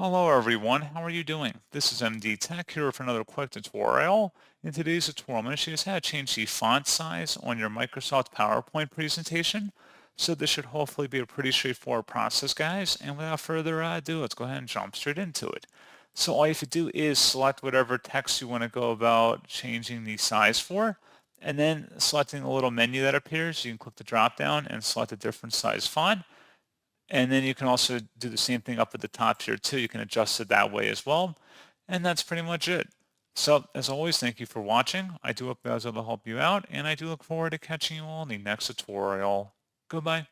Hello everyone, how are you doing? This is MD Tech here with another quick tutorial. In today's tutorial, I'm going to show you how to change the font size on your Microsoft PowerPoint presentation. So this should hopefully be a pretty straightforward process, guys. And without further ado, let's go ahead and jump straight into it. So all you have to do is select whatever text you want to go about changing the size for. And then selecting the little menu that appears, you can click the drop down and select a different size font. And then you can also do the same thing up at the top here too. You can adjust it that way as well. And that's pretty much it. So as always, thank you for watching. I do hope I was able to help you out, and I do look forward to catching you all in the next tutorial. Goodbye.